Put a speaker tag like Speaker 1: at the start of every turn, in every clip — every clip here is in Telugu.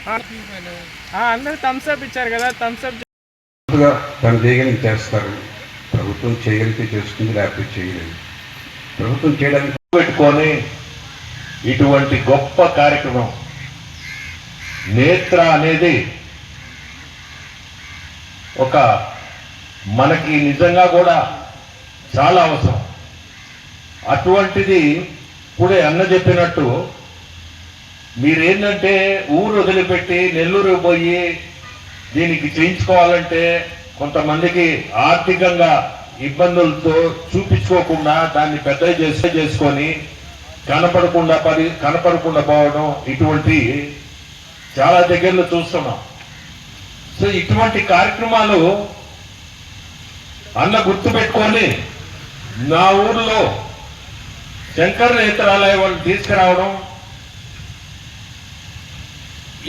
Speaker 1: అందరూ థమ్స్ అప్ ఇచ్చారు కదా, థమ్స్ అప్
Speaker 2: తను చేయగలిగి చేస్తారు. ప్రభుత్వం చేయగలిగితే చేస్తుంది, లేకపోతే చేయలేదు. ప్రభుత్వం చేయడానికి
Speaker 3: పెట్టుకొని ఇటువంటి గొప్ప కార్యక్రమం నేత్ర అనేది ఒక మనకి నిజంగా కూడా చాలా అవసరం. అటువంటిది ఇప్పుడే అన్న చెప్పినట్టు మీరేంటంటే ఊరు వదిలిపెట్టి నెల్లూరు పోయి దీనికి చేయించుకోవాలంటే కొంతమందికి ఆర్థికంగా ఇబ్బందులతో చూపించుకోకుండా దాన్ని పెద్ద చేసుకొని కనపడకుండా పోవడం ఇటువంటి చాలా దగ్గరలో చూస్తున్నాం. సో ఇటువంటి కార్యక్రమాలు అన్న గుర్తుపెట్టుకొని నా ఊర్లో శంకర నేత్రాలయం తీసుకురావడం,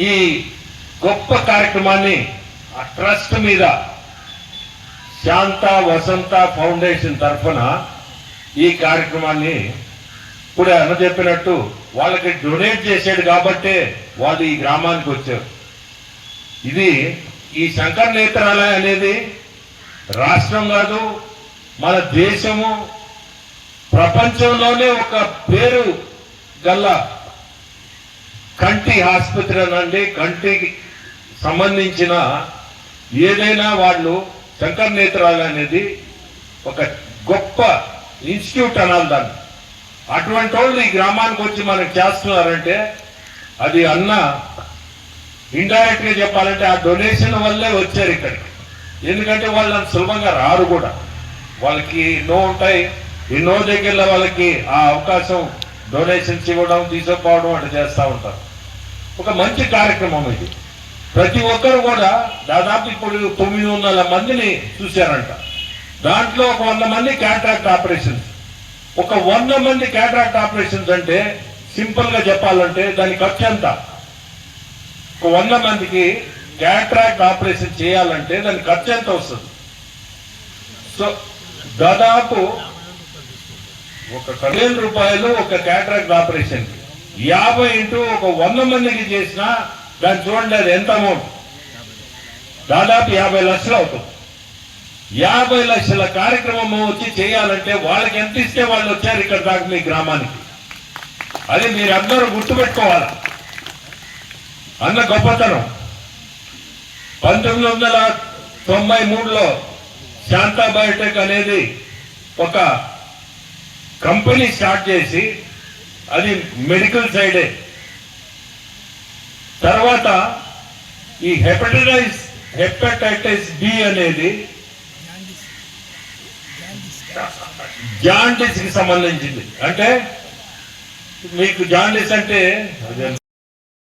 Speaker 3: ఈ గొప్ప కార్యక్రమాన్ని ఆ ట్రస్ట్ మీద శాంత వసంత ఫౌండేషన్ తరఫున ఈ కార్యక్రమాన్ని ఇప్పుడే అన్న చెప్పినట్టు వాళ్ళకి డొనేట్ చేశాడు కాబట్టే వాళ్ళు ఈ గ్రామానికి వచ్చారు. ఇది ఈ శంకర నేత్రాలయం అనేది రాష్ట్రం కాదు, మన దేశము ప్రపంచంలోనే ఒక పేరు గల్ల కంటి ఆసుపత్రి అనండి, కంటికి సంబంధించిన ఏదైనా వాళ్ళు శంకర నేత్రాలయం అనేది ఒక గొప్ప ఇన్స్టిట్యూట్ అనాలి దాన్ని. అటువంటి వాళ్ళు ఈ గ్రామానికి వచ్చి మనకు చేస్తున్నారంటే అది అన్న ఇండైరెక్ట్ గా చెప్పాలంటే ఆ డొనేషన్ వల్లే వచ్చారు ఇక్కడికి. ఎందుకంటే వాళ్ళు సులభంగా రారు కూడా, వాళ్ళకి ఎన్నో ఉంటాయి, ఎన్నో దగ్గరలో వాళ్ళకి ఆ అవకాశం డొనేషన్స్ ఇవ్వడం తీసుకుపోవడం అట్లా చేస్తూ ఉంటారు. ఒక మంచి కార్యక్రమం ఇది. ప్రతి ఒక్కరు కూడా దాదాపు ఇప్పుడు 900 మందిని చూశారంట. దాంట్లో ఒక 100 మంది క్యాటరాక్ట్ ఆపరేషన్స్. ఒక 100 మంది క్యాటరాక్ట్ ఆపరేషన్స్ అంటే సింపుల్ గా చెప్పాలంటే దాని ఖర్చు ఎంత? ఒక 100 మందికి క్యాటరాక్ట్ ఆపరేషన్ చేయాలంటే దాని ఖర్చు ఎంత వస్తుంది? సో దాదాపు ఒక 10,000 రూపాయలు ఒక క్యాటరాక్ట్ ఆపరేషన్ 50 ఇంటూ ఒక 100 మందికి చేసినా దాన్ని చూడండి అది ఎంత అమౌంట్, దాదాపు 50 లక్షలు అవుతుంది. 50 లక్షల కార్యక్రమం వచ్చి చేయాలంటే వాళ్ళకి ఎంత ఇస్తే వాళ్ళు వచ్చారు ఇక్కడ దాకా మీ గ్రామానికి. అది మీరు అందరూ గుర్తుపెట్టుకోవాలి. అన్న గొప్పతనం 1993లో శాంతా బయోటెక్ అనేది ఒక కంపెనీ స్టార్ట్ చేసి అది మెడికల్ సైడే. తర్వాత ఈ హెపటైటిస్ బి అనేది జాండీస్ కి సంబంధించింది. అంటే మీకు జాండీస్ అంటే